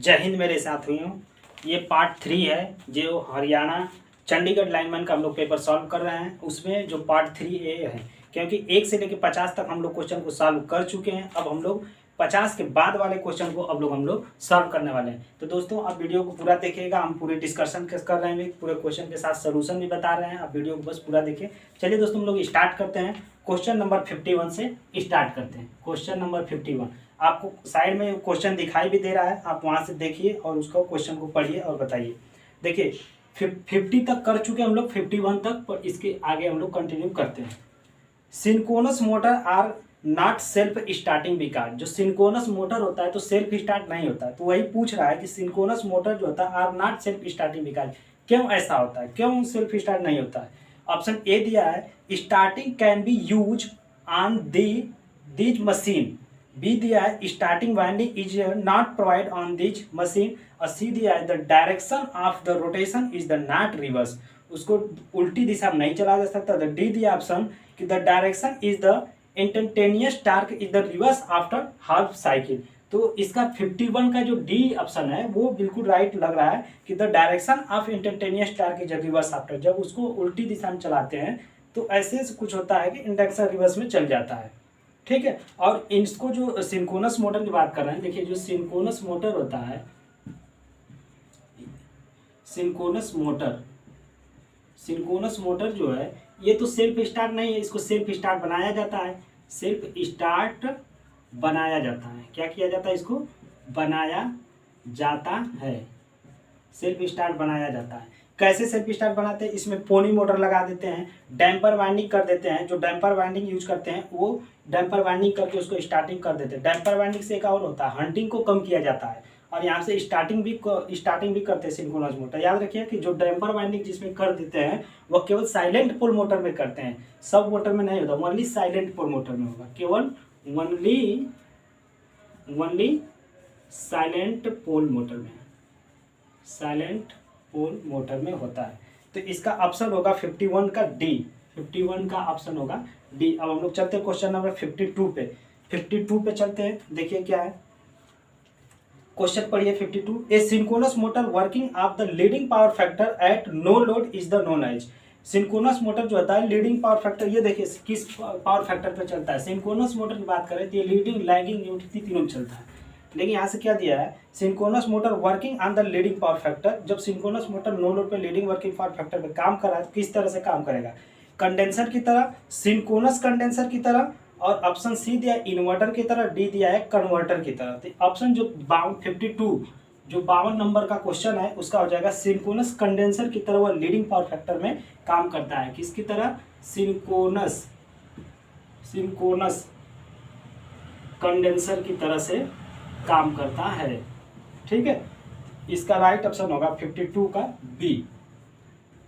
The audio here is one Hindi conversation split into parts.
जय हिंद मेरे साथियों। ये पार्ट 3 है जो हरियाणा चंडीगढ़ लाइनमैन का हम लोग पेपर सॉल्व कर रहे हैं। उसमें जो पार्ट 3A है, क्योंकि 1 से लेकर 50 तक हम लोग क्वेश्चन को सॉल्व कर चुके हैं। अब हम लोग 50 के बाद वाले क्वेश्चन को हम लोग सॉल्व करने वाले हैं। तो दोस्तों आप वीडियो को पूरा देखिएगा। हम पूरे डिस्कशन कर रहे हैं, पूरे क्वेश्चन के साथ सोल्यूशन भी बता रहे हैं। आप वीडियो को बस पूरा देखिए। चलिए दोस्तों हम लोग स्टार्ट करते हैं। क्वेश्चन नंबर 51 से स्टार्ट करते हैं। क्वेश्चन नंबर 51 आपको साइड में क्वेश्चन दिखाई भी दे रहा है, आप वहां से देखिए और उसको क्वेश्चन को पढ़िए और बताइए। देखिए 50 तक कर चुके हम लोग, 51 तक, पर इसके आगे हम लोग कंटिन्यू करते हैं। Synchronous motor are not self starting vehicle. जो सिंक्रोनस मोटर होता है तो सेल्फ स्टार्ट नहीं होता है, तो वही पूछ रहा है कि सिंक्रोनस मोटर जो होता है are not self starting vehicle, क्यों ऐसा होता है, क्यों सेल्फ स्टार्ट नहीं होता है। ऑप्शन ए दिया है starting can be use on this machine. B दिया है starting winding is not provide on this machine. और सी दिया है the direction of the rotation is the not reverse. उसको उल्टी दिशा में नहीं चला जा सकता। द डी दिया ऑप्शन कि the direction is the instantaneous torque is the reverse after half cycle. तो इसका 51 का जो डी ऑप्शन है वो बिल्कुल राइट लग रहा है कि the direction of instantaneous torque is reverse after. जब उसको उल्टी दिशा में चलाते हैं तो ऐसे कुछ होता है कि इंडक्शन रिवर्स में चल जाता है, ठीक है। और इसको जो सिंक्रोनस मोटर की बात कर रहे हैं, देखिए जो सिंक्रोनस मोटर होता है, सिंक्रोनस मोटर जो है ये तो सेल्फ स्टार्ट नहीं है, इसको सेल्फ स्टार्ट बनाया जाता है। सेल्फ स्टार्ट बनाया जाता है, क्या किया जाता है, इसको बनाया जाता है, सेल्फ स्टार्ट बनाया जाता है। कैसे सेल्फ स्टार्ट बनाते हैं, इसमें पोनी मोटर लगा देते हैं, डैम्पर वाइंडिंग कर देते हैं। जो डैम्पर वाइंडिंग यूज करते हैं वो डैम्पर वाइंडिंग करके उसको स्टार्टिंग कर देते हैं। डैम्पर वाइंडिंग से एक और होता है, हंटिंग को कम किया जाता है और यहाँ से स्टार्टिंग भी करते हैं सिंक्रोनस मोटर। याद रखिए कि जो डैम्पर वाइंडिंग जिसमें कर देते हैं वो केवल साइलेंट पोल मोटर में करते हैं, सब मोटर में नहीं होता, ओनली साइलेंट पोल मोटर में होगा, केवल ओनली साइलेंट पोल मोटर में, साइलेंट पोल मोटर में होता है। तो इसका ऑप्शन होगा 51 का डी, 51 का ऑप्शन होगा डी। अब हम लोग चलते हैं क्वेश्चन नंबर 52 पे। 52 पे चलते हैं, देखिए क्या है क्वेश्चन, पढ़िए 52। A synchronous motor working of the leading power factor at no load is the known as. Synchronous motor जो होता है लीडिंग पावर फैक्टर, ये देखिए किस पावर फैक्टर पे चलता है। सिंक्रोनस मोटर की बात करें तो ये लीडिंग, लैगिंग, यूटिलिटी तीनों में चलता है। लेकिन यहाँ से क्या दिया है, synchronous motor working on the leading power factor. जब सिंक्रोनस मोटर नो लोड पे लीडिंग वर्किंग पावर फैक्टर पे काम कर रहा है तो किस तरह से काम करेगा, कंडेंसर की तरह, सिंक्रोनस कंडेंसर की तरह, और ऑप्शन सी दिया है इन्वर्टर की तरह, डी दिया है कन्वर्टर की तरह। तो ऑप्शन जो 52 जो 52 नंबर का क्वेश्चन है उसका हो जाएगा सिंक्रोनस कंडेंसर की तरह, वह लीडिंग पावर फैक्टर में काम करता है। किसकी तरह, सिंक्रोनस कंडेंसर की तरह से काम करता है, ठीक है। इसका राइट ऑप्शन होगा 52 का बी।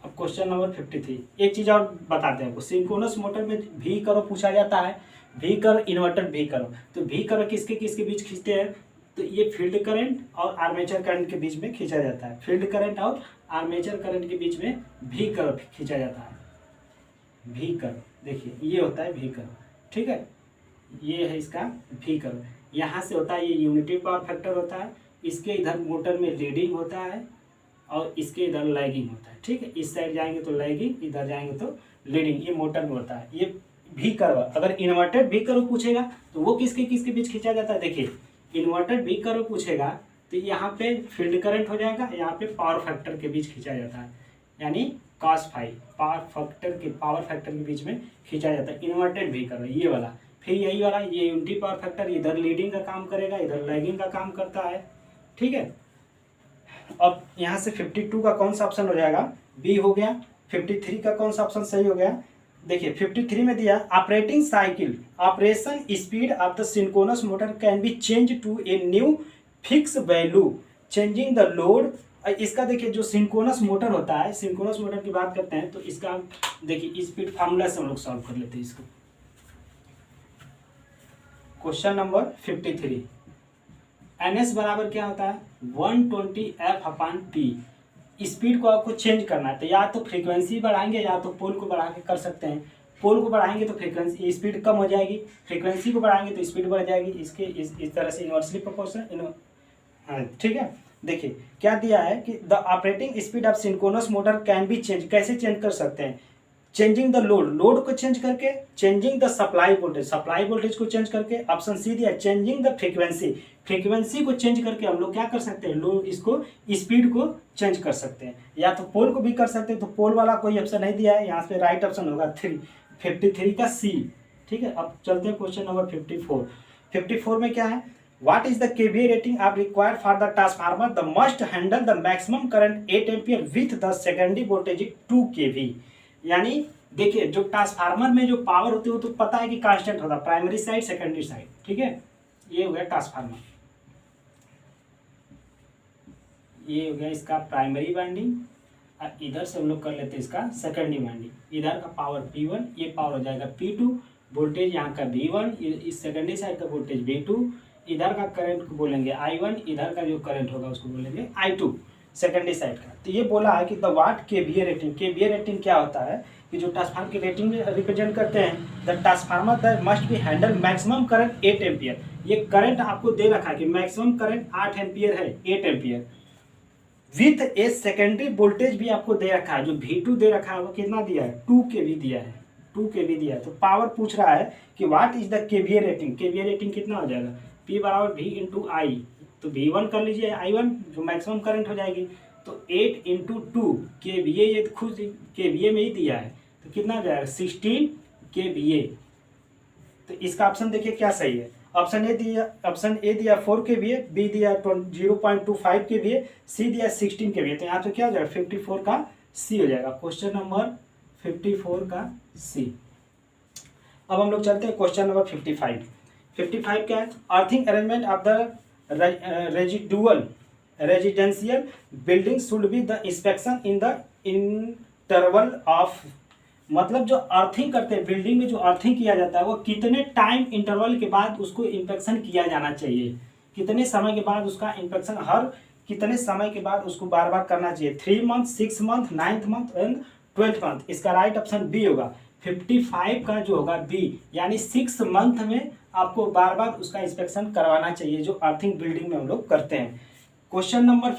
अब क्वेश्चन नंबर 53, एक चीज और बताते हैं आपको, सिंक्रोनस मोटर में भी करो पूछा जाता है, भी करो इन्वर्टर भी करो। तो भी करो किसके किसके बीच खींचते हैं, तो ये फील्ड करंट और आर्मेचर करंट के बीच में खींचा जाता है। फील्ड करंट और आर्मेचर करंट के बीच में भी करो खींचा जाता है। भी करो, देखिए ये होता है भी करो, ठीक है, ये है इसका भी करो। यहाँ से होता है ये यूनिटी पावर फैक्टर होता है, इसके इधर मोटर में लीडिंग होता है और इसके इधर लैगिंग होता है, ठीक है। इस साइड जाएंगे तो लैगिंग, इधर जाएंगे तो लीडिंग, ये मोटर में होता है। ये भी करो, अगर इन्वर्टेड भी करो पूछेगा तो वो किसके किसके बीच खींचा जाता है, देखिए इन्वर्टेड भी करो पूछेगा तो यहाँ पे फील्ड करंट हो जाएगा, यहाँ पे पावर फैक्टर के बीच खींचा जाता है, यानी cos फाई पावर फैक्टर के बीच में खींचा जाता है। इन्वर्टेड भी करो ये वाला, फिर यही वाला, ये यूनिटी पावर फैक्टर इधर लीडिंग का काम करेगा, इधर लैगिंग का काम करता है, ठीक है। अब यहाँ से 52 का कौन सा ऑप्शन हो जाएगा, बी हो गया। 53 का कौन सा ऑप्शन सही हो गया, देखिए 53 में दिया operating cycle, operation speed of the synchronous motor can be change to a new fix value changing the load. इसका देखिए जो सिंक्रोनस मोटर होता है, सिंक्रोनस मोटर की बात करते हैं तो इसका देखिए स्पीड फार्मूला से हम लोग सॉल्व कर लेते हैं इसको। क्वेश्चन नंबर 53, NS बराबर क्या होता है, 120F/P। स्पीड को आपको चेंज करना है तो या तो फ्रीक्वेंसी बढ़ाएंगे या तो पोल को बढ़ा के कर सकते हैं। पोल को बढ़ाएंगे तो फ्रीक्वेंसी स्पीड कम हो जाएगी, फ्रीक्वेंसी को बढ़ाएंगे तो स्पीड बढ़ जाएगी। इसके इस तरह से इनवर्सली प्रोपोर्शनल, ठीक है। देखिए क्या दिया है कि the operating speed of synchronous motor can be change, कैसे चेंज कर सकते हैं, चेंजिंग द लोड, लोड को चेंज करके, changing the supply voltage, supply voltage को चेंज करके, ऑप्शन सी दिया चेंजिंग द फ्रीक्वेंसी, फ्रीक्वेंसी को चेंज करके हम लोग क्या कर सकते हैं, लोड इसको स्पीड को चेंज कर सकते हैं, या तो पोल को भी कर सकते हैं। तो पोल वाला कोई ऑप्शन नहीं दिया है, यहाँ पे राइट ऑप्शन होगा 53 का सी। ठीक है, अब चलते हैं क्वेश्चन नंबर 54 में क्या है, What is the KVA rating of required for the transformer? The must handle the maximum current 8 ampere with the secondary voltage 2 kV। यानी देखिए जो ट्रांसफार्मर में जो पावर होती है वो तो पता है कि कांस्टेंट होता है, प्राइमरी साइड सेकेंडरी साइड। ठीक है, ये हो गया ट्रांसफार्मर, ये हो गया इसका प्राइमरी वाइंडिंग, और इधर से हम लोग कर लेते हैं इसका सेकेंडरी वाइंडिंग। इधर का पावर P1, ये पावर हो जाएगा P2, वोल्टेज यहाँ का V1, इस सेकेंडरी साइड का वोल्टेज V2, इधर का करंट को बोलेंगे I1, इधर का जो करंट होगा उसको बोलेंगे I2 सेकेंडरी साइड का। तो ये बोला है कि the what KVA rating, KVA rating क्या होता है कि जो ट्रांसफार्मर की रेटिंग में रिप्रेजेंट करते हैं, the transformer that must be handle maximum current 8 ampere. ये करंट आपको दे रखा है कि मैक्सिमम करंट 8 एम्पियर है, 8 ampere with a secondary voltage भी आपको दे रखा है, जो V2 दे रखा है वो कितना दिया है, 2 kV दिया है, 2 kV दिया है। तो पावर पूछ रहा है कि what is the KVA rating, KVA rating कितना हो जाएगा, P बराबर V इंटू आई, तो V1 कर लीजिए I1 जो मैक्सिमम करंट हो जाएगी, तो 8 इंटू 2 KVA, ये खुद KVA में ही दिया है, तो कितना हो जाएगा 16 KVA। तो इसका ऑप्शन देखिए क्या सही है, ऑप्शन ए दिया 4 KVA, बी दिया 0.25 KVA, सी दिया 16 KVA। तो यहाँ पे क्या हो जाएगा 54 का सी हो जाएगा, क्वेश्चन नंबर 54 का सी। अब हम लोग चलते हैं क्वेश्चन नंबर 55 क्या है, earthing arrangement of the residential building should be the inspection in the interval of, मतलब जो अर्थिंग करते हैं बिल्डिंग में, जो अर्थिंग किया जाता है वो कितने टाइम इंटरवल के बाद उसको इंस्पेक्शन किया जाना चाहिए, कितने समय के बाद उसका इंस्पेक्शन, हर कितने समय के बाद उसको बार बार करना चाहिए, 3 month, 6 month, 9th month and 12th month. इसका राइट ऑप्शन बी होगा, 55 का जो होगा बी, यानी 6 मंथ में आपको बार बार उसका इंस्पेक्शन करवाना चाहिए, जो अर्थिंग बिल्डिंग में हम लोग करते हैं। क्वेश्चन नंबर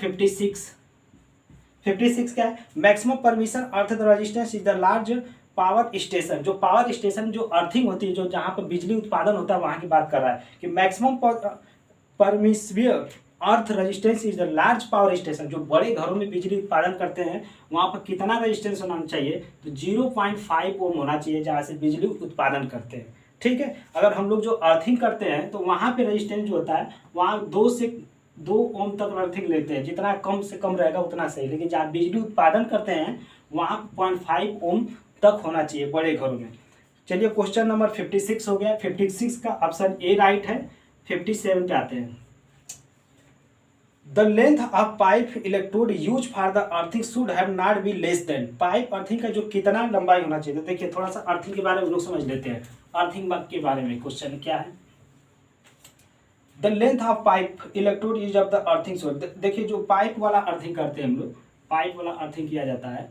56 क्या है, maximum permission earth resistance is the large power station, जो पावर स्टेशन जो अर्थिंग होती है, जो जहाँ पर बिजली उत्पादन होता है वहाँ की बात कर रहा है कि maximum permissible earth resistance is the large power station, जो बड़े घरों में बिजली उत्पादन करते हैं वहाँ पर कितना रेजिस्टेंस होना चाहिए, तो 0.5 ओम होना चाहिए जहाँ से बिजली उत्पादन करते हैं। ठीक है, अगर हम लोग जो अर्थिंग करते हैं तो वहाँ पे रेजिस्टेंस जो होता है वहाँ 2 ओम तक अर्थिंग लेते हैं, जितना कम से कम रहेगा उतना सही, लेकिन जहाँ बिजली उत्पादन करते हैं वहाँ 0.5 ओम तक होना चाहिए बड़े घरों में। चलिए क्वेश्चन नंबर 56 हो गया, 56 का ऑप्शन ए राइट है। 57 पे आते हैं, the length of pipe electrode use for the earthing should have not be less than, pipe earthing का जो कितना लंबाई होना चाहिए। तो देखिए थोड़ा सा अर्थिंग के बारे में लोग समझ लेते हैं, अर्थिंग के बारे में क्वेश्चन क्या है, the length of pipe electrode use of the earthing should, देखिए जो पाइप वाला अर्थिंग करते हैं हम लोग, पाइप वाला अर्थिंग किया जाता है,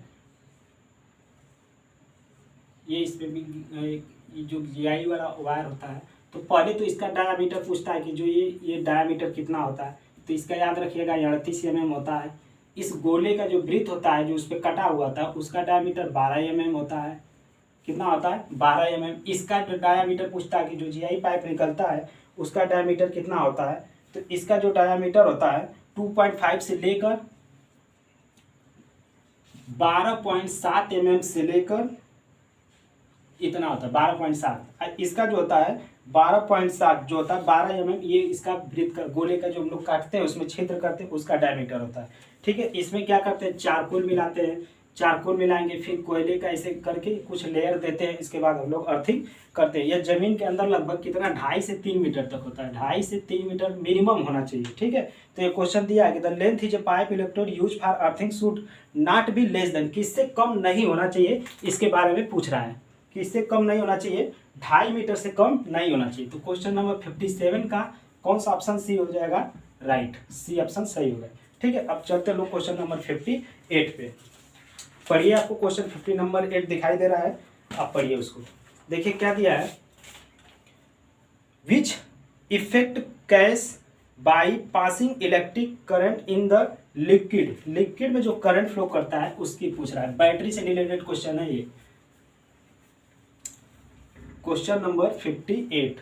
ये इसमें भी जो GI वाला वायर होता है, तो पहले तो इसका डायामीटर पूछता है कि जो ये डायामीटर कितना होता है, तो इसका याद रखिएगा 38 mm होता है। इस गोले का जो ब्रीथ होता है जो उस पर कटा हुआ था उसका डायामीटर 12 mm होता है, कितना होता है 12 mm। इसका जो डायामीटर पूछता है कि जो GI पाइप निकलता है उसका डायामीटर कितना होता है, तो इसका जो डायामीटर होता है 2.5 से लेकर 12.7 mm से लेकर इतना होता है 12.7। इसका जो होता है 12.7 जो होता है 12 mm, ये इसका वृत्त का गोले का जो हम लोग काटते हैं उसमें छिद्र करते हैं उसका डायमीटर होता है। ठीक है, इसमें क्या करते हैं, चारकोल मिलाते हैं, चारकोल मिलाएंगे फिर कोयले का ऐसे करके कुछ लेयर देते हैं, इसके बाद हम लोग अर्थिंग करते हैं। यह जमीन के अंदर लगभग कितना 2.5 से 3 मीटर तक होता है, 2.5 से 3 मीटर मिनिमम होना चाहिए। ठीक है, तो ये क्वेश्चन दिया है कि the length is a pipe electrode use for earthing should not be less than, किससे कम नहीं होना चाहिए, इसके बारे में पूछ रहा है कि इससे कम नहीं होना चाहिए, 2.5 मीटर से कम नहीं होना चाहिए। तो क्वेश्चन नंबर 57 का कौन सा ऑप्शन सी हो जाएगा, राइट, सी ऑप्शन सही होगा। ठीक है, अब चलते लोग क्वेश्चन नंबर 58 पे, पढ़िए, आपको क्वेश्चन 50 नंबर 8 दिखाई दे रहा है, आप पढ़िए उसको। देखिए क्या दिया है, which effect cause by passing electric current in the liquid, liquid में जो करंट फ्लो करता है उसकी पूछ रहा है। बैटरी से रिलेटेड क्वेश्चन है ये। क्वेश्चन नंबर 58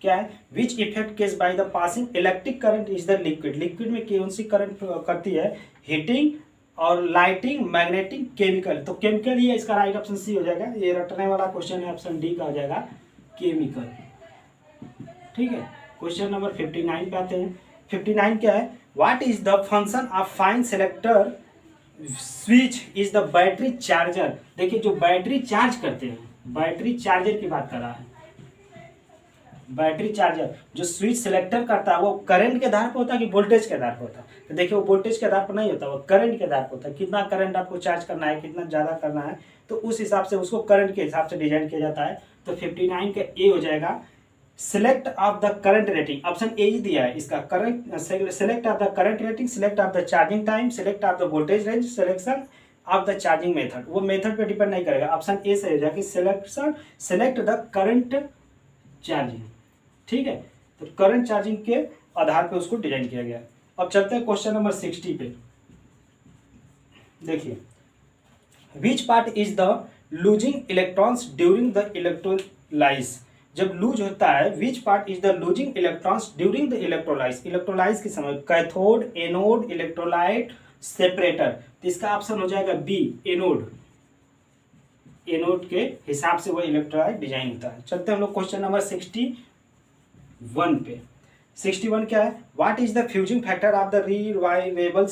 क्या है, which effect cause by the passing electric current is the liquid, liquid में कौन सी करंट करती है, हीटिंग और लाइटिंग, मैग्नेटिक, केमिकल। तो केमिकल ही है, इसका राइट ऑप्शन सी हो जाएगा। ये रटने वाला क्वेश्चन है, ऑप्शन डी का हो जाएगा केमिकल। ठीक है, क्वेश्चन नंबर 59 पे आते हैं। 59 क्या है, what is the function of fine selector switch is the battery charger. देखिए जो बैटरी चार्ज करते हैं, बैटरी चार्जर की बात कर रहा है। बैटरी चार्जर जो स्विच सिलेक्टर करता है वो करंट के आधार पर होता है कि वोल्टेज के आधार पर होता है। तो देखिए वो वोल्टेज के आधार पर नहीं होता, वो करंट के आधार पर होता है। कितना करंट आपको चार्ज करना है, कितना ज़्यादा करना है, तो उस हिसाब से उसको करंट के हिसाब से डिजाइन किया जाता है। तो 59 का ए हो जाएगा select of the current rating, option A ही दिया है इसका। Current select of the current rating, select of the charging time, select of the voltage range, selection of the charging method. वो मेथड पे डिपेंड नहीं करेगा, ऑप्शन ए से हो जाएगा कि सिलेक्ट द करंट चार्जिंग। ठीक है, तो करंट चार्जिंग के आधार पे उसको डिजाइन किया गया। अब चलते हैं क्वेश्चन नंबर 60 पे। देखिए which part is the losing electrons during the electrolysed, जब लूज होता है which part is the losing electrons during the electrolysed, electrolysed के समय कैथोड, एनोड, इलेक्ट्रोलाइट, सेपरेटर। तो इसका ऑप्शन हो जाएगा बी एनोड, एनोड के हिसाब से वो इलेक्ट्रोलाइट डिजाइन होता है। चलते हैं हम लोग क्वेश्चन नंबर 61 पे। 61 क्या है, what is the fusing factor of the rewirable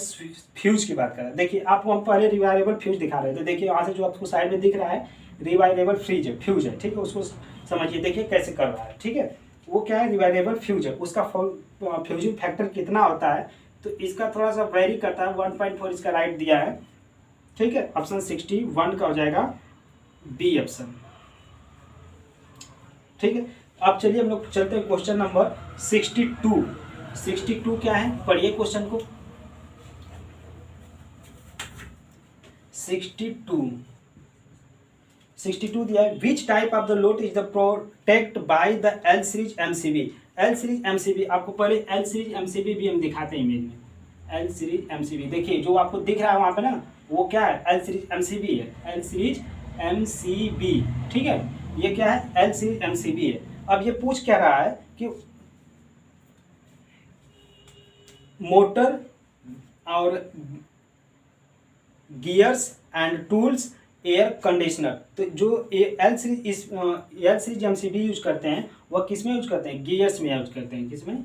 fuse की बात कर रहे हैं। देखिए आपको हम पहले रिवाइवेबल फ्यूज दिखा रहे थे, देखिए वहाँ से जो आपको साइड में दिख रहा है रिवाइवेबल फ्यूज है। ठीक है, उसको समझिए, देखिए कैसे कर रहा है। ठीक है, वो क्या है, रिवाइवेबल फ्यूज है, उसका फ्यूजिंग फैक्टर कितना होता है, तो इसका थोड़ा सा वेरी करता है। 1.4 इसका राइट दिया है। ठीक है, ऑप्शन 61 का हो जाएगा बी ऑप्शन। ठीक है, अब चलिए हम लोग चलते हैं क्वेश्चन नंबर 62। 62 क्या है, पढ़िए क्वेश्चन को। 62 दिया है, which type of the load is the protect by the L series MCB. L series MCB, आपको पहले एल सीरीज एमसीबी भी हम दिखाते हैं इमेज में। एल सीरीज एमसीबी देखिए जो आपको दिख रहा है वहां पे ना, वो क्या है, एल सीरीज एमसीबी है, एल सीरीज एमसीबी। ठीक है, ये क्या है, एल सीरीज एमसीबी है। अब ये पूछ क्या रहा है कि मोटर और gears and tools, air conditioner. तो जो एल सीरीज एमसीबी यूज करते हैं वह किस में यूज करते हैं, गियर्स में यूज करते हैं। किस में,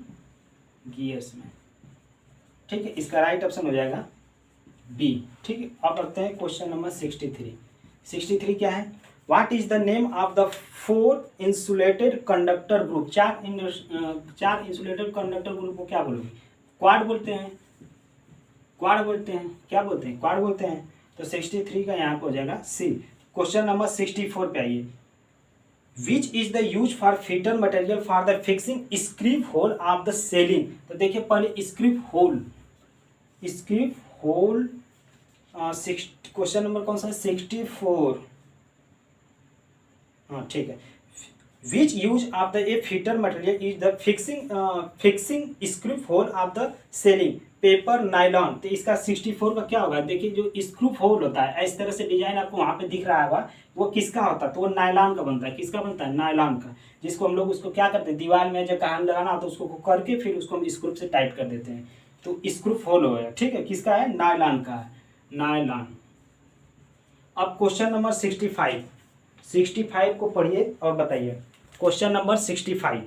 गियर्स में। ठीक है, इसका राइट ऑप्शन हो जाएगा बी। ठीक है, अब करते हैं क्वेश्चन नंबर 63। 63 क्या है, what is the name of the 4 insulated conductor group. चार इंसुलेटेड कंडक्टर ग्रुप को क्या बोलोगे, क्वाड बोलते हैं, क्वाड बोलते हैं, क्या बोलते हैं, क्वाड बोलते हैं। तो 63 का यहाँ पे हो जाएगा सी। क्वेश्चन नंबर 64 पे आइए, which is the use for fitter material for the fixing screw hole of the ceiling. तो देखिए पहले स्क्रीव होल, क्वेश्चन नंबर कौन सा है, 64। हाँ ठीक है, which use of the a fitter material is the fixing screw hole of the ceiling, paper, nylon. तो इसका 64 का क्या होगा, देखिए जो स्क्रू होल होता है इस तरह से डिजाइन आपको वहां पे दिख रहा होगा, वो किसका होता है, तो वो नायलॉन का बनता है। किसका बनता है, नायलॉन का, जिसको हम लोग उसको क्या करते हैं, दीवार में जब काम लगाना होता है उसको करके फिर उसको हम स्क्रू से टाइट कर देते हैं, तो स्क्रू होल हो गया। ठीक है, किसका है, नायलॉन का है, नायलॉन। अब क्वेश्चन नंबर 65 को पढ़िए और बताइए। Question number 65,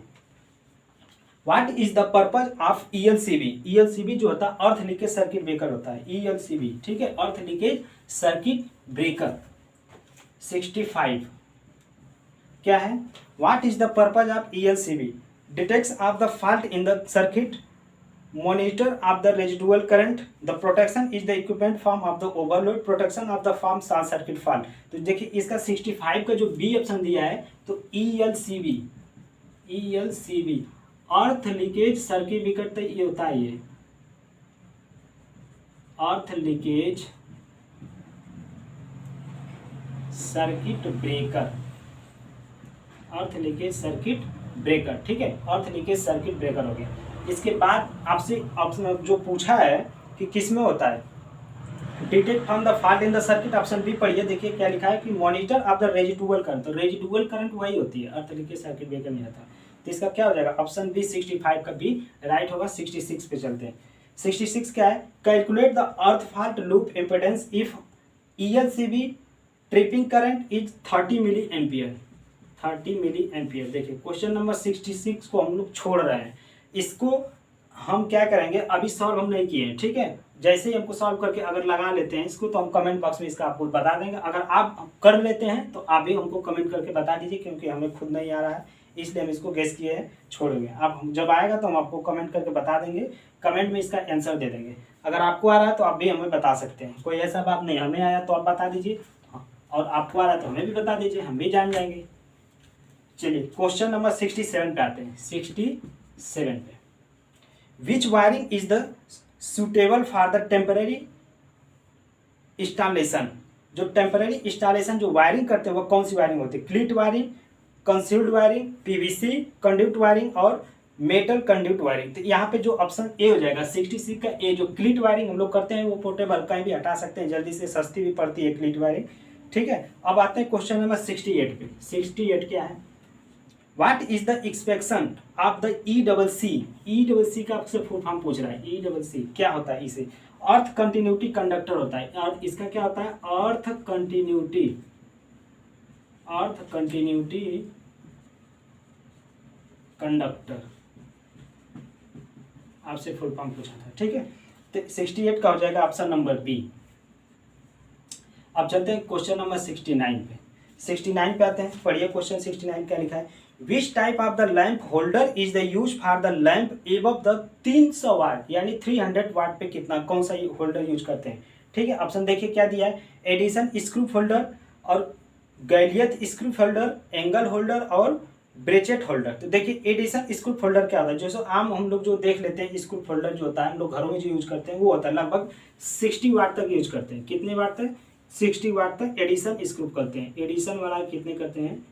what is the purpose of ELCB। ELCB जो होता है अर्थ लीकेज सर्किट ब्रेकर होता है, ELCB। ठीक है, अर्थ लीकेज सर्किट ब्रेकर। 65 क्या है, what is the purpose of ELCB, detects of the fault in the circuit, monitor of the residual current, the protection is the equipment form of the overload, protection of the form short circuit fault। तो देखिए इसका 65 का जो बी ऑप्शन दिया है, तो ELCB अर्थ लीकेज सर्किट ब्रेकर। तो ये होता है, ये अर्थ लीकेज सर्किट ब्रेकर, अर्थ लीकेज सर्किट ब्रेकर, ठीक है, अर्थ लीकेज सर्किट ब्रेकर हो गया। इसके बाद आपसे ऑप्शन जो पूछा है कि किस में होता है, detect from the fault in the circuit, option B पढ़िए, देखिए क्या लिखा है कि monitor of the residual current, तो रेजिडुअल करंट वही होती है, अर्थ लीकेज सर्किट ब्रेकर नहीं आता। तो इसका क्या हो जाएगा, ऑप्शन बी 65 का बी राइट होगा। 66 पे चलते हैं। 66 क्या है, calculate the earth fault loop impedance if ELCB tripping current is 30 milli ampere, 30 milli ampere. देखिए क्वेश्चन नंबर 66 को हम लोग छोड़ रहे हैं, इसको हम क्या करेंगे, अभी सॉल्व हम नहीं किए हैं, ठीक है। जैसे ही हमको सॉल्व करके अगर लगा लेते हैं इसको, तो हम कमेंट बॉक्स में इसका आपको बता देंगे। अगर आप कर लेते हैं तो आप भी हमको कमेंट करके बता दीजिए, क्योंकि हमें खुद नहीं आ रहा है इसलिए हम इसको गेस किए हैं, छोड़ेंगे। अब जब आएगा तो हम आपको कमेंट करके बता देंगे, कमेंट में इसका आंसर दे देंगे। अगर आपको आ रहा है तो आप भी हमें बता सकते हैं, कोई ऐसा बात नहीं, हमें आया तो आप बता दीजिए, और आपको आ रहा है तो हमें भी बता दीजिए, हम भी जान जाएंगे। चलिए क्वेश्चन नंबर 67 पे आते हैं। 67 पे, which wiring is the suitable for the temporary installation, जो टेम्पररी इंस्टॉलेशन जो वायरिंग करते हैं वो कौन सी वायरिंग होती है, cleat wiring, concealed wiring, PVC conduit wiring और मेटल कंड्यूट वायरिंग। तो यहाँ पे जो ऑप्शन ए हो जाएगा 66 का ए, जो क्लिट वायरिंग हम लोग करते हैं वो पोर्टेबल कहीं भी हटा सकते हैं, जल्दी से, सस्ती भी पड़ती है क्लिट वायरिंग, ठीक है। अब आते हैं क्वेश्चन नंबर 68 पे। 68 क्या है, what is the expectation of the ECC का आपसे फुल फॉर्म पूछ रहा है, ECC क्या होता है, इसे अर्थ कंटिन्यूटी कंडक्टर होता है, और इसका क्या होता है, अर्थ कंटिन्यूटी कंडक्टर, आपसे फुल फॉर्म पूछा था, ठीक है। तो 68 का हो जाएगा ऑप्शन नंबर बी। अब चलते हैं क्वेश्चन नंबर 69 पे। 69 पे आते हैं, पढ़िए क्वेश्चन 69 क्या लिखा है, which type of the lamp holder is the use for the lamp above the 300 वाट, यानी 300 वाट पे कितना, कौन सा होल्डर यूज करते हैं, ठीक है। ऑप्शन देखिए क्या दिया है, एडिशन स्क्रू होल्डर और गैलियत स्क्रू होल्डर, एंगल होल्डर और ब्रेचेट होल्डर। तो देखिए एडिशन स्क्रू होल्डर क्या होता है, जो आम हम लोग जो देख लेते हैं स्क्रू होल्डर जो होता है हम लोग घरों में जो यूज करते हैं वो होता है लगभग 60 वाट तक यूज करते हैं, कितने वाट तक, 60 वाट तक एडिशन स्क्रू करते हैं। एडिशन वाला कितने करते हैं,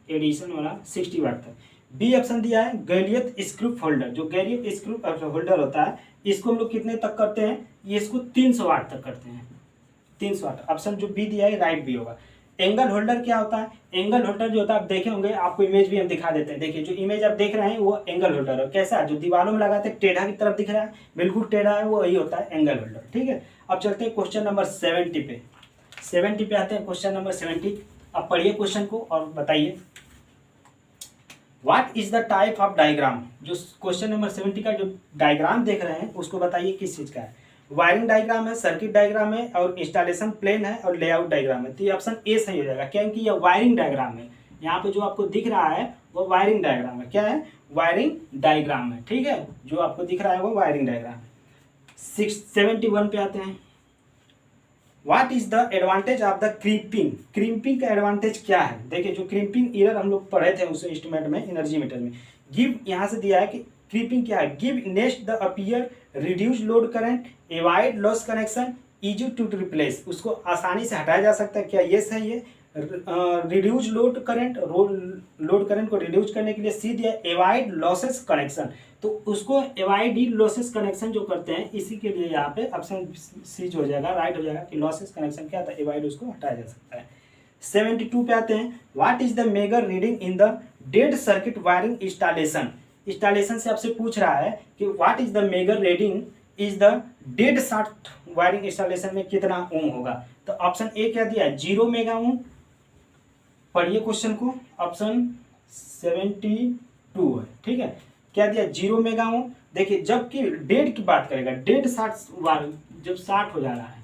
एडिशन वाला 60 वाट तक। बी ऑप्शन दिया है गैलियत स्क्रू होल्डर, जो गैलियत स्क्रू होल्डर होता है इसको हम लोग कितने तक करते हैं, ये इसको 300 वाट तक करते हैं, 300 वाट। ऑप्शन जो बी दिया है राइट भी होगा। एंगल होल्डर क्या होता है, एंगल होल्डर जो होता है आप देखे होंगे, आपको इमेज भी हम दिखा देते हैं। देखिए जो इमेज आप देख रहे हैं वो एंगल होल्डर है, कैसा है, जो दीवारों में लगाते हैं टेढ़ा की तरफ दिख रहा है, बिल्कुल टेढ़ा है, वो वही होता है एंगल होल्डर, ठीक है। अब चलते हैं क्वेश्चन नंबर 70 पे। 70 पे आते हैं, क्वेश्चन नंबर 70। अब पढ़िए क्वेश्चन को और बताइए, what is the type of diagram, जो क्वेश्चन नंबर 70 का जो डायग्राम देख रहे हैं उसको बताइए किस चीज का है, वायरिंग डायग्राम है, सर्किट डायग्राम है और इंस्टॉलेशन प्लेन है और लेआउट डायग्राम है। तो ये ऑप्शन ए सही हो जाएगा, क्योंकि ये वायरिंग डायग्राम है, यहाँ पे जो आपको दिख रहा है वो वायरिंग डायग्राम है, क्या है, वायरिंग डायग्राम है, ठीक है, जो आपको दिख रहा है वो वायरिंग डायग्राम है। 71 पे आते हैं, what is the advantage of the creeping, creeping का एडवांटेज क्या है। देखिए जो क्रीपिंग एरर हम लोग पढ़े थे उस इंस्ट्रूमेंट में, एनर्जी मीटर में, गिव यहाँ से दिया है कि क्रीपिंग क्या है, give next the appear, reduce load current, avoid loss connection, easy to replace, उसको आसानी से हटाया जा सकता है, क्या ये सही है। Reduce load current, load current को रिड्यूस करने के लिए सी दिया, एवॉइड लॉसेस कनेक्शन, तो उसको एवॉइड लॉसेस कनेक्शन जो करते हैं इसी के लिए यहाँ पे ऑप्शन सी जो हो जाएगा राइट हो जाएगा कि लॉसेस कनेक्शन क्या था, एवॉइड, उसको हटाया जा सकता है। 72 पे आते हैं, what is the major reading in the dead circuit wiring installation, installation से आपसे पूछ रहा है कि what is the major reading is the dead short wiring installation में कितना ओम होगा। तो ऑप्शन ए क्या दिया है, 0 मेगा ओम। पढ़िए क्वेश्चन को, ऑप्शन 72 है, ठीक है, क्या दिया, 0 मेगा ओम। देखिए जबकि डेड की बात करेगा, डेड शॉर्ट वायर जब शॉर्ट हो जा रहा है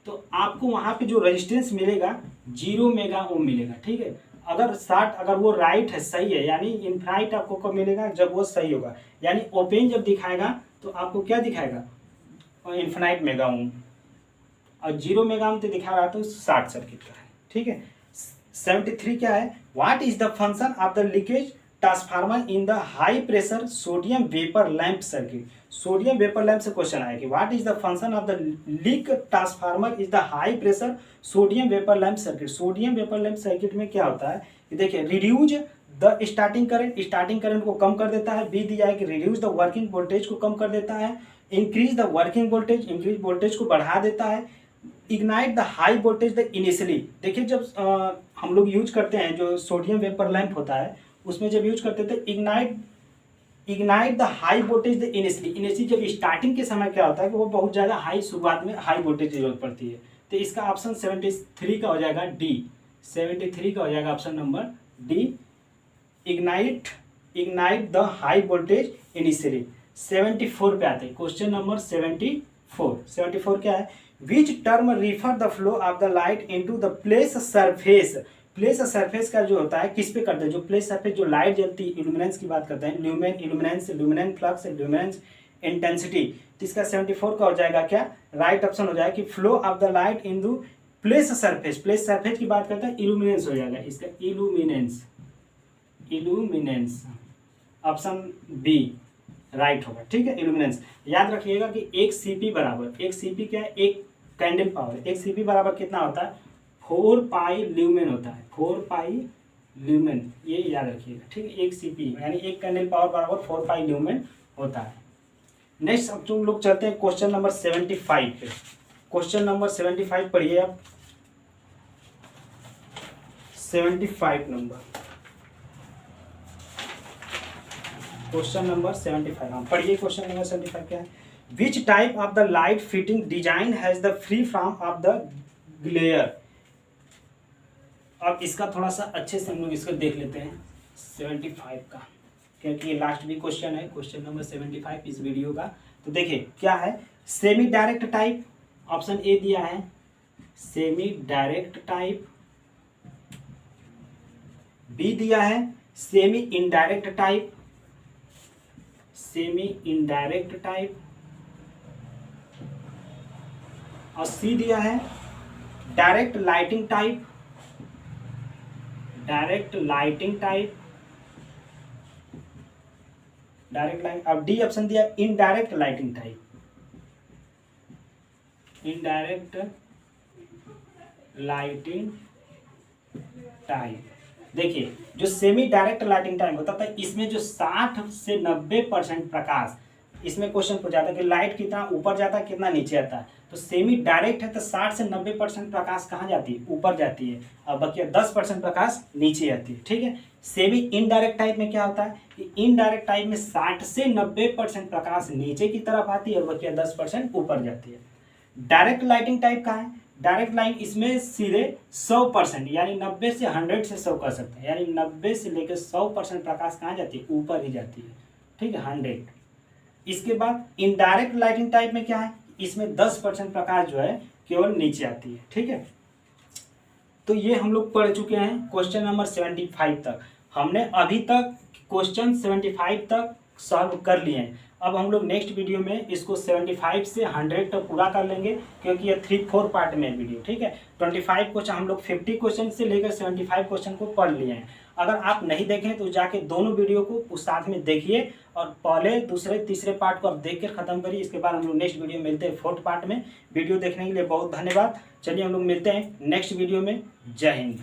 तो आपको वहां पे जो रेजिस्टेंस मिलेगा 0 मेगा ओम मिलेगा, ठीक है। अगर शॉर्ट, अगर वो राइट है, सही है, यानी इनफाइनाइट आपको कब मिलेगा, जब वो सही होगा, यानी ओपन जब दिखाएगा तो आपको क्या दिखाएगा, इनफाइनाइट मेगा ओम, और 0 मेगा ओम तो दिखा रहा तो शॉर्ट सर्किट का है, ठीक है। 73 क्या है, what is the function of the leakage transformer in the high pressure sodium vapour lamp circuit, sodium vapour lamp से क्वेश्चन आएगी, what is the function of the leak transformer is the high pressure sodium vapour lamp circuit. Sodium vapour lamp circuit में क्या होता है, देखिए रिड्यूज द स्टार्टिंग करंट को कम कर देता है। बी दिया है कि रिड्यूस द वर्किंग वोल्टेज को कम कर देता है। इंक्रीज द वर्किंग वोल्टेज को बढ़ा देता है। Ignite the high voltage the initially, देखिए जब हम लोग यूज करते हैं जो सोडियम वेपर लैंप होता है उसमें जब यूज करते थे ignite the high voltage the initially जब स्टार्टिंग के समय क्या होता है कि वो बहुत ज़्यादा हाई, शुरुआत में हाई वोल्टेज की जरूरत पड़ती है। तो इसका ऑप्शन 73 का हो जाएगा डी। 73 का हो जाएगा option number D, ignite the high voltage initially. 74 पे आते हैं, क्वेश्चन नंबर 74 क्या है? Which term refer the flow of the light into the place surface. Place surface का जो होता है किस पे करते हैं? जो प्लेस सरफेस जो लाइट जलती है, इल्यूमिनेंस की बात करते हैं, ल्यूमिनेंस फ्लक्स, ल्यूमिनेंस इंटेंसिटी। तो इसका 74 का हो जाएगा क्या? राइट ऑप्शन हो जाएगा कि flow of the light into place surface. Place surface की बात करते हैं, इल्यूमिनेंस हो जाएगा इसका, इल्यूमिनेंस ऑप्शन बी राइट होगा। ठीक है, इल्यूमिनेंस। याद रखिएगा कि एक सीपी क्या है? एक कैंडल पावर। एक सीपी बराबर कितना होता है? 4 पाई ल्यूमेन होता है, 4 पाई ल्यूमेन, ये याद रखिएगा। ठीक है, एक सीपी यानी एक कैंडल पावर बराबर 4 पाई ल्यूमेन होता है। नेक्स्ट अब तुम लोग चलते हैं क्वेश्चन नंबर 75 पे। क्वेश्चन नंबर 75 पढ़िए आप। 75 नंबर, क्वेश्चन नंबर 75, हाँ पढ़िए। क्वेश्चन नंबर 75 क्या है? Which type of the light fitting design has the free from of the glare. अब इसका थोड़ा सा अच्छे से हम लोग इसको देख लेते हैं 75 का, क्योंकि ये लास्ट भी क्वेश्चन है, क्वेश्चन नंबर 75 इस वीडियो का। तो देखिए क्या है? Semi direct type, option A दिया है सेमी डायरेक्ट टाइप। बी दिया है सेमी इनडायरेक्ट टाइप, और सी दिया है direct lighting type, direct light. अब डी ऑप्शन दिया इनडायरेक्ट लाइटिंग टाइप, देखिए जो सेमी डायरेक्ट लाइटिंग टाइम होता था इसमें जो 60 से 90% प्रकाश, इसमें क्वेश्चन पूछा जाता है कि लाइट कितना ऊपर जाता है कितना नीचे आता है। तो सेमी डायरेक्ट है तो 60 से 90% प्रकाश कहाँ जाती है? ऊपर जाती है, और बाकी 10% प्रकाश नीचे आती है। ठीक है, सेमी इनडायरेक्ट टाइप में क्या होता है कि इनडायरेक्ट टाइप में 60 से 90% प्रकाश नीचे की तरफ आती है और बाकी 10% ऊपर जाती है। डायरेक्ट लाइटिंग टाइप का है, डायरेक्ट लाइन इसमें सीधे 100% यानी 90 से 100 से 100 कर सकते हैं, यानी 90 से लेकर 100% प्रकाश कहाँ जाती है? ऊपर ही जाती है। ठीक है, 100। इसके बाद इनडायरेक्ट लाइटिंग टाइप में क्या है? इसमें 10% प्रकाश जो है केवल नीचे आती है। ठीक है, तो ये हम लोग पढ़ चुके हैं क्वेश्चन नंबर 75 तक। हमने अभी तक क्वेश्चन 75 तक सॉल्व कर लिए हैं। अब हम लोग नेक्स्ट वीडियो में इसको 75 से 100 तक पूरा कर लेंगे, क्योंकि ये 3-4 पार्ट में वीडियो। ठीक है, 25 क्वेश्चन हम लोग 50 क्वेश्चन से लेकर 75 क्वेश्चन को पढ़ लिए हैं। अगर आप नहीं देखें तो जाके दोनों वीडियो को उस साथ में देखिए, और पहले दूसरे तीसरे पार्ट को आप देख कर खत्म करिए। इसके बाद हम लोग नेक्स्ट वीडियो मिलते हैं 4th पार्ट में। वीडियो देखने के लिए बहुत धन्यवाद। चलिए हम लोग मिलते हैं नेक्स्ट वीडियो में। जय हिंद।